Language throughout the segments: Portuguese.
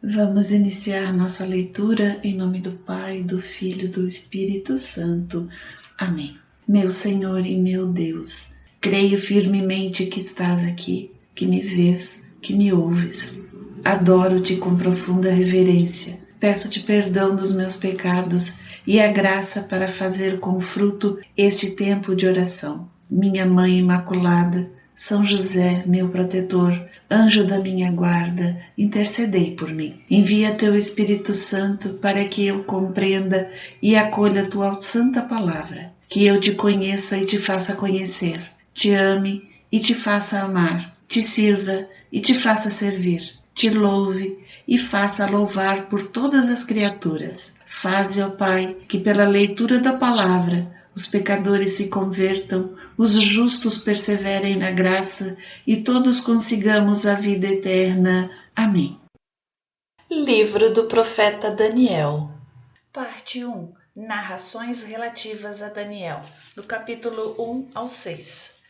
Vamos iniciar nossa leitura em nome do Pai, do Filho e do Espírito Santo. Amém. Meu Senhor e meu Deus, creio firmemente que estás aqui, que me vês, que me ouves. Adoro-te com profunda reverência. Peço-te perdão dos meus pecados e a graça para fazer com fruto este tempo de oração. Minha Mãe Imaculada, São José, meu protetor, anjo da minha guarda, intercedei por mim. Envia teu Espírito Santo para que eu compreenda e acolha tua santa palavra, que eu te conheça e te faça conhecer, te ame e te faça amar, te sirva e te faça servir, te louve e faça louvar por todas as criaturas. Faze, ó Pai, que pela leitura da palavra os pecadores se convertam, os justos perseverem na graça e todos consigamos a vida eterna. Amém. Livro do Profeta Daniel. Parte 1. Narrações relativas a Daniel, do capítulo 1 ao 6.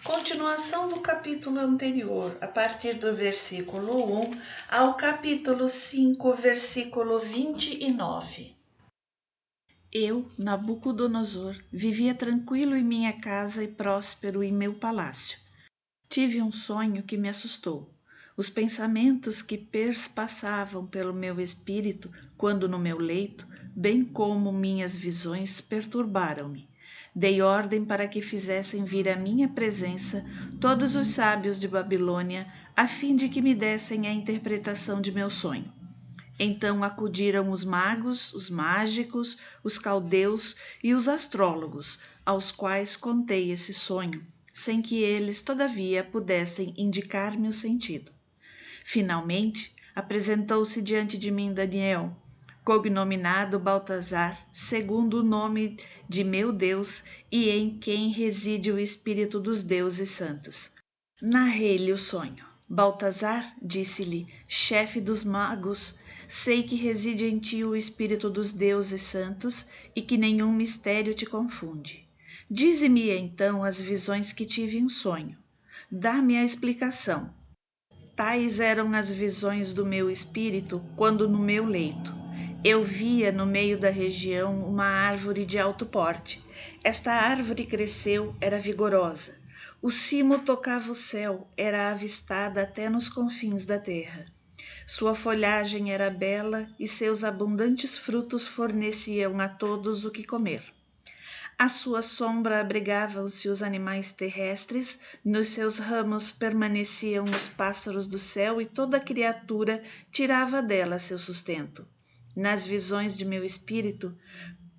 Continuação do capítulo anterior, a partir do versículo 1 ao capítulo 5, versículo 29. Eu, Nabucodonosor, vivia tranquilo em minha casa e próspero em meu palácio. Tive um sonho que me assustou. Os pensamentos que perspassavam pelo meu espírito quando no meu leito, bem como minhas visões, perturbaram-me. Dei ordem para que fizessem vir à minha presença todos os sábios de Babilônia, a fim de que me dessem a interpretação de meu sonho. Então acudiram os magos, os mágicos, os caldeus e os astrólogos, aos quais contei esse sonho, sem que eles, todavia, pudessem indicar-me o sentido. Finalmente, apresentou-se diante de mim Daniel, cognominado Baltazar, segundo o nome de meu Deus e em quem reside o Espírito dos deuses santos. Narrei-lhe o sonho. Baltazar, disse-lhe, chefe dos magos, sei que reside em ti o Espírito dos deuses santos e que nenhum mistério te confunde. Dize-me então as visões que tive em sonho. Dá-me a explicação. Tais eram as visões do meu espírito quando no meu leito. Eu via no meio da região uma árvore de alto porte. Esta árvore cresceu, era vigorosa. O cimo tocava o céu, era avistada até nos confins da terra. Sua folhagem era bela e seus abundantes frutos forneciam a todos o que comer. À sua sombra abrigavam-se os animais terrestres, nos seus ramos permaneciam os pássaros do céu e toda criatura tirava dela seu sustento. Nas visões de meu espírito,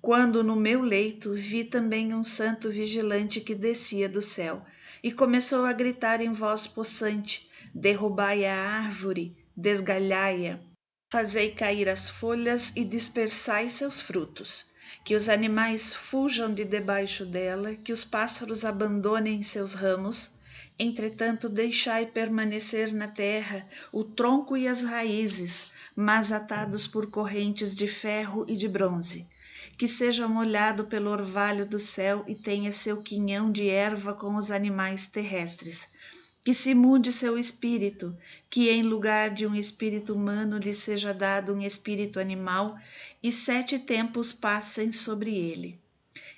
quando no meu leito vi também um santo vigilante que descia do céu e começou a gritar em voz possante: derrubai a árvore, desgalhai-a, fazei cair as folhas e dispersai seus frutos. Que os animais fujam de debaixo dela, que os pássaros abandonem seus ramos. Entretanto, deixai permanecer na terra o tronco e as raízes, mas atados por correntes de ferro e de bronze. Que seja molhado pelo orvalho do céu e tenha seu quinhão de erva com os animais terrestres. Que se mude seu espírito, que em lugar de um espírito humano lhe seja dado um espírito animal e 7 tempos passem sobre ele.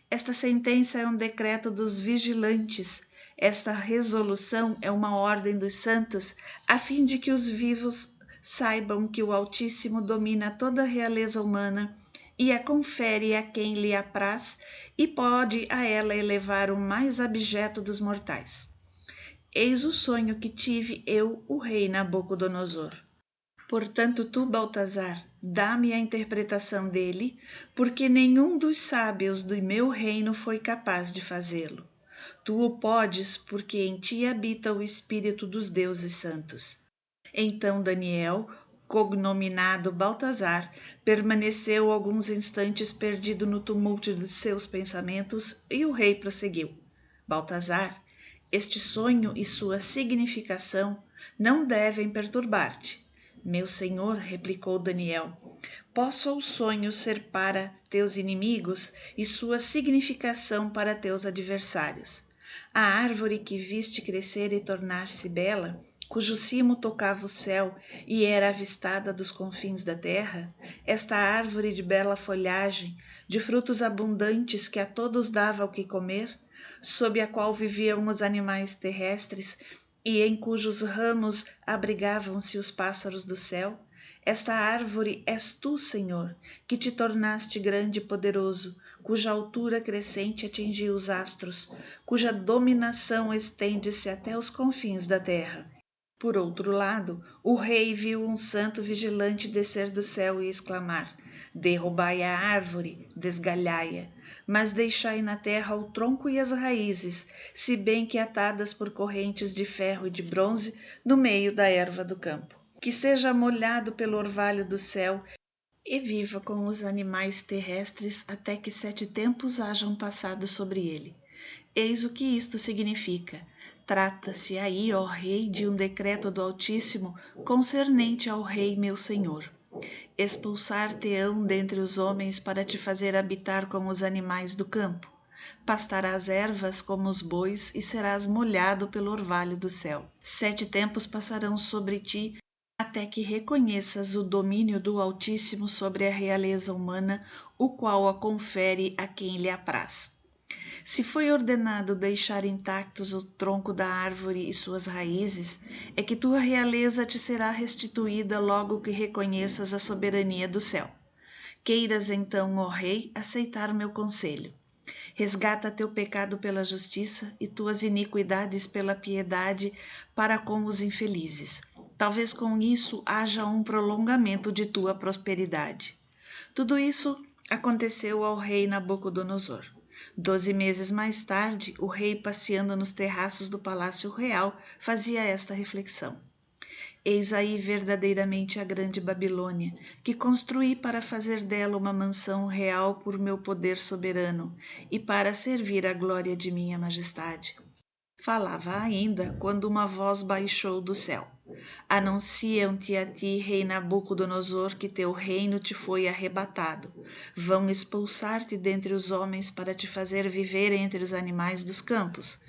Esta sentença é um decreto dos vigilantes, esta resolução é uma ordem dos santos, a fim de que os vivos saibam que o Altíssimo domina toda a realeza humana e a confere a quem lhe apraz e pode a ela elevar o mais abjeto dos mortais. Eis o sonho que tive eu, o rei Nabucodonosor. Portanto, tu, Baltazar, dá-me a interpretação dele, porque nenhum dos sábios do meu reino foi capaz de fazê-lo. Tu o podes, porque em ti habita o Espírito dos deuses santos. Então Daniel, cognominado Baltazar, permaneceu alguns instantes perdido no tumulto de seus pensamentos, e o rei prosseguiu: Baltazar, este sonho e sua significação não devem perturbar-te. Meu senhor, replicou Daniel, possa o sonho ser para teus inimigos e sua significação para teus adversários. A árvore que viste crescer e tornar-se bela, cujo cimo tocava o céu e era avistada dos confins da terra, esta árvore de bela folhagem, de frutos abundantes que a todos dava o que comer, sob a qual viviam os animais terrestres e em cujos ramos abrigavam-se os pássaros do céu, esta árvore és tu, Senhor, que te tornaste grande e poderoso, cuja altura crescente atingiu os astros, cuja dominação estende-se até os confins da terra. Por outro lado, o rei viu um santo vigilante descer do céu e exclamar: derrubai a árvore, desgalhai-a, mas deixai na terra o tronco e as raízes, se bem que atadas por correntes de ferro e de bronze no meio da erva do campo. Que seja molhado pelo orvalho do céu e viva com os animais terrestres até que 7 tempos hajam passado sobre ele. Eis o que isto significa. Trata-se aí, ó Rei, de um decreto do Altíssimo concernente ao Rei meu Senhor. Expulsar-te-ão dentre os homens para te fazer habitar como os animais do campo. Pastarás ervas como os bois e serás molhado pelo orvalho do céu. 7 tempos passarão sobre ti, até que reconheças o domínio do Altíssimo sobre a realeza humana, o qual a confere a quem lhe apraz. Se foi ordenado deixar intactos o tronco da árvore e suas raízes, é que tua realeza te será restituída logo que reconheças a soberania do céu. Queiras então, ó Rei, aceitar meu conselho. Resgata teu pecado pela justiça e tuas iniquidades pela piedade para com os infelizes. Talvez com isso haja um prolongamento de tua prosperidade. Tudo isso aconteceu ao rei Nabucodonosor. 12 meses mais tarde, o rei, passeando nos terraços do palácio real, fazia esta reflexão: eis aí verdadeiramente a grande Babilônia, que construí para fazer dela uma mansão real por meu poder soberano e para servir à glória de minha majestade. Falava ainda quando uma voz baixou do céu: anunciam-te a ti, rei Nabucodonosor, que teu reino te foi arrebatado. Vão expulsar-te dentre os homens para te fazer viver entre os animais dos campos.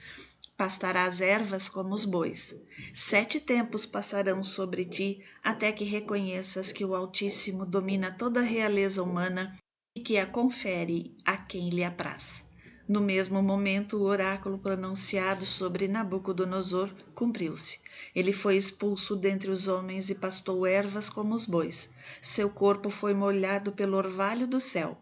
Pastarás ervas como os bois. 7 tempos passarão sobre ti, até que reconheças que o Altíssimo domina toda a realeza humana e que a confere a quem lhe apraz. No mesmo momento, o oráculo pronunciado sobre Nabucodonosor cumpriu-se. Ele foi expulso dentre os homens e pastou ervas como os bois. Seu corpo foi molhado pelo orvalho do céu.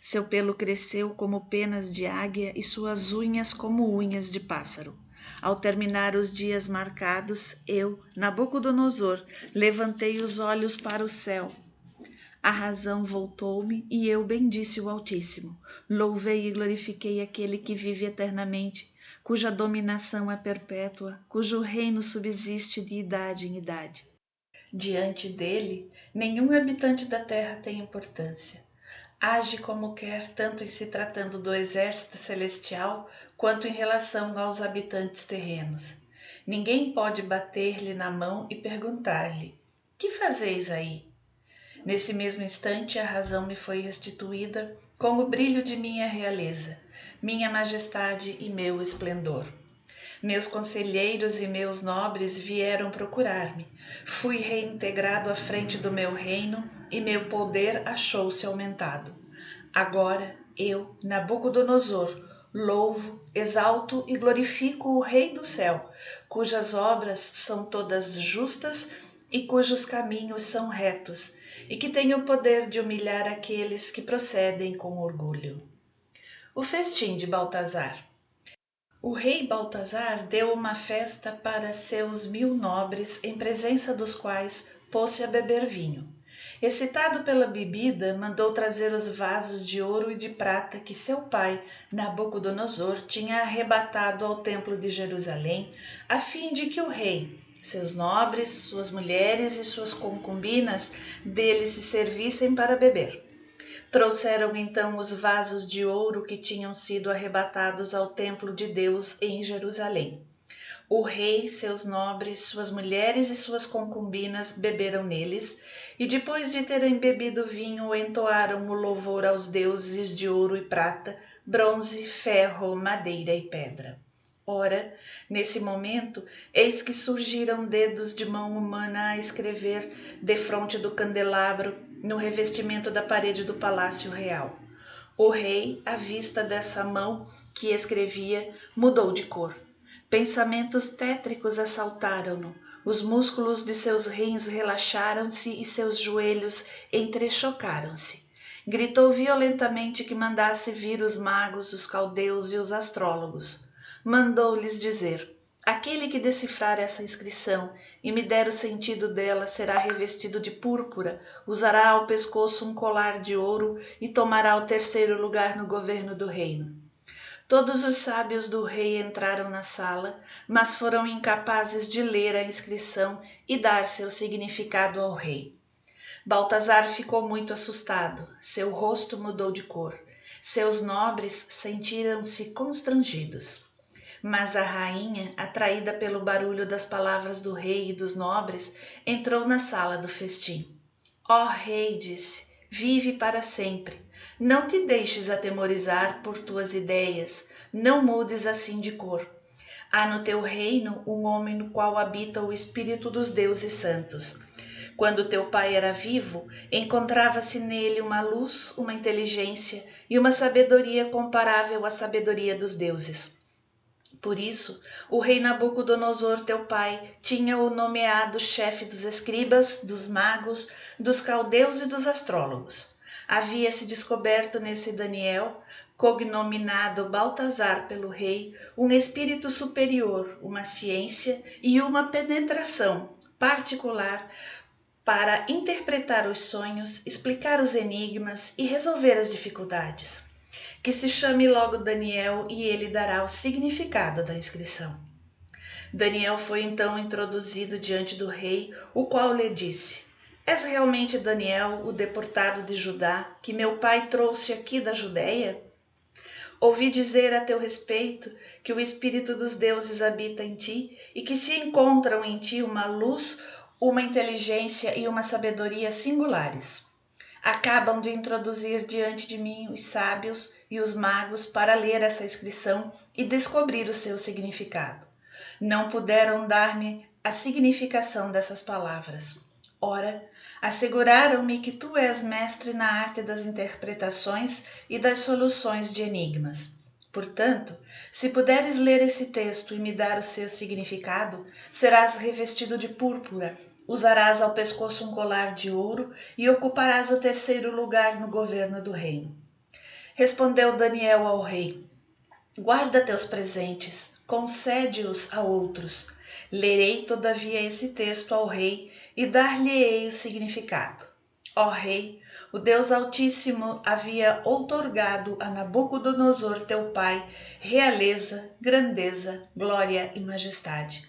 Seu pelo cresceu como penas de águia e suas unhas como unhas de pássaro. Ao terminar os dias marcados, eu, Nabucodonosor, levantei os olhos para o céu. A razão voltou-me e eu bendisse o Altíssimo. Louvei e glorifiquei aquele que vive eternamente, cuja dominação é perpétua, cujo reino subsiste de idade em idade. Diante dele, nenhum habitante da terra tem importância. Age como quer, tanto em se tratando do exército celestial, quanto em relação aos habitantes terrenos. Ninguém pode bater-lhe na mão e perguntar-lhe: que fazeis aí? Nesse mesmo instante, a razão me foi restituída com o brilho de minha realeza, minha majestade e meu esplendor. Meus conselheiros e meus nobres vieram procurar-me. Fui reintegrado à frente do meu reino e meu poder achou-se aumentado. Agora eu, Nabucodonosor, louvo, exalto e glorifico o Rei do céu, cujas obras são todas justas e cujos caminhos são retos, e que tem o poder de humilhar aqueles que procedem com orgulho. O festim de Baltazar. O rei Baltazar deu uma festa para seus 1000 nobres, em presença dos quais pôs-se a beber vinho. Excitado pela bebida, mandou trazer os vasos de ouro e de prata que seu pai, Nabucodonosor, tinha arrebatado ao templo de Jerusalém, a fim de que o rei, seus nobres, suas mulheres e suas concubinas dele se servissem para beber. Trouxeram então os vasos de ouro que tinham sido arrebatados ao templo de Deus em Jerusalém. O rei, seus nobres, suas mulheres e suas concubinas beberam neles, e depois de terem bebido vinho, entoaram o louvor aos deuses de ouro e prata, bronze, ferro, madeira e pedra. Ora, nesse momento, eis que surgiram dedos de mão humana a escrever defronte do candelabro no revestimento da parede do palácio real. O rei, à vista dessa mão que escrevia, mudou de cor. Pensamentos tétricos assaltaram-no. Os músculos de seus rins relaxaram-se e seus joelhos entrechocaram-se. Gritou violentamente que mandasse vir os magos, os caldeus e os astrólogos. Mandou-lhes dizer: aquele que decifrar essa inscrição e me der o sentido dela será revestido de púrpura, usará ao pescoço um colar de ouro e tomará o terceiro lugar no governo do reino. Todos os sábios do rei entraram na sala, mas foram incapazes de ler a inscrição e dar seu significado ao rei. Baltazar ficou muito assustado, seu rosto mudou de cor, seus nobres sentiram-se constrangidos. Mas a rainha, atraída pelo barulho das palavras do rei e dos nobres, entrou na sala do festim. Ó rei, disse, vive para sempre. Não te deixes atemorizar por tuas ideias, não mudes assim de cor. Há no teu reino um homem no qual habita o espírito dos deuses santos. Quando teu pai era vivo, encontrava-se nele uma luz, uma inteligência e uma sabedoria comparável à sabedoria dos deuses. Por isso, o rei Nabucodonosor, teu pai, tinha-o nomeado chefe dos escribas, dos magos, dos caldeus e dos astrólogos. Havia-se descoberto nesse Daniel, cognominado Baltazar pelo rei, um espírito superior, uma ciência e uma penetração particular para interpretar os sonhos, explicar os enigmas e resolver as dificuldades. Que se chame logo Daniel e ele dará o significado da inscrição. Daniel foi então introduzido diante do rei, o qual lhe disse: És realmente Daniel, o deportado de Judá, que meu pai trouxe aqui da Judéia? Ouvi dizer a teu respeito que o espírito dos deuses habita em ti e que se encontram em ti uma luz, uma inteligência e uma sabedoria singulares. Acabam de introduzir diante de mim os sábios e os magos para ler essa inscrição e descobrir o seu significado. Não puderam dar-me a significação dessas palavras. Ora, asseguraram-me que tu és mestre na arte das interpretações e das soluções de enigmas. Portanto, se puderes ler esse texto e me dar o seu significado, serás revestido de púrpura, usarás ao pescoço um colar de ouro e ocuparás o terceiro lugar no governo do reino. Respondeu Daniel ao rei: guarda teus presentes, concede-os a outros. Lerei todavia esse texto ao rei e dar-lhe-ei o significado. Ó rei, o Deus Altíssimo havia outorgado a Nabucodonosor teu pai realeza, grandeza, glória e majestade.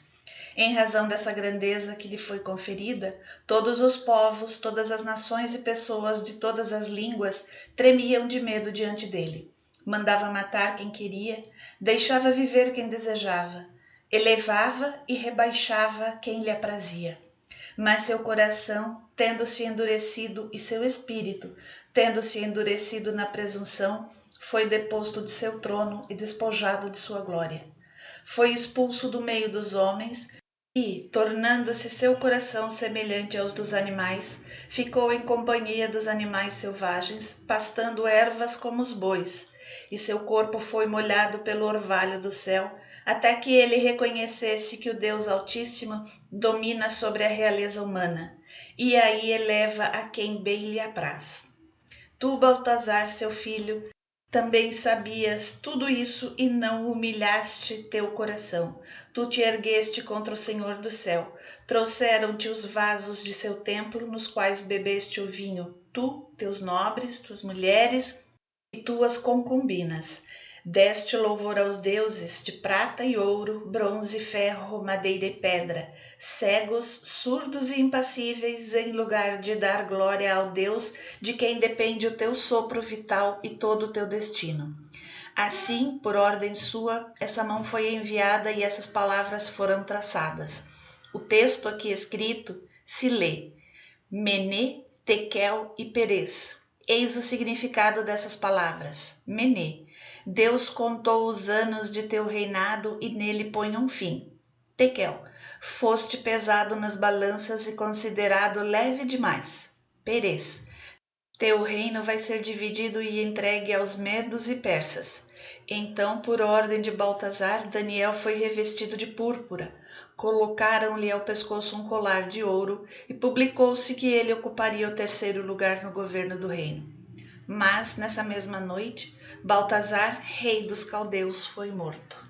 Em razão dessa grandeza que lhe foi conferida, todos os povos, todas as nações e pessoas de todas as línguas tremiam de medo diante dele. Mandava matar quem queria, deixava viver quem desejava, elevava e rebaixava quem lhe aprazia. Mas seu coração, tendo-se endurecido, e seu espírito, tendo-se endurecido na presunção, foi deposto de seu trono e despojado de sua glória. Foi expulso do meio dos homens e, tornando-se seu coração semelhante aos dos animais, ficou em companhia dos animais selvagens, pastando ervas como os bois, e seu corpo foi molhado pelo orvalho do céu, até que ele reconhecesse que o Deus Altíssimo domina sobre a realeza humana, e aí eleva a quem bem lhe apraz. Tu, Baltazar, seu filho, também sabias tudo isso e não humilhaste teu coração. Tu te ergueste contra o Senhor do céu. Trouxeram-te os vasos de seu templo, nos quais bebeste o vinho, tu, teus nobres, tuas mulheres e tuas concubinas. Deste louvor aos deuses de prata e ouro, bronze, ferro, madeira e pedra, cegos, surdos e impassíveis, em lugar de dar glória ao Deus de quem depende o teu sopro vital e todo o teu destino. Assim, por ordem sua, essa mão foi enviada e essas palavras foram traçadas. O texto aqui escrito se lê: Mené, Tekel e Perez. Eis o significado dessas palavras. Mené. Deus contou os anos de teu reinado e nele põe um fim. Tekel, foste pesado nas balanças e considerado leve demais. Perez, teu reino vai ser dividido e entregue aos medos e persas. Então, por ordem de Baltazar, Daniel foi revestido de púrpura. Colocaram-lhe ao pescoço um colar de ouro e publicou-se que ele ocuparia o 3º lugar no governo do reino. Mas, nessa mesma noite, Baltazar, rei dos caldeus, foi morto.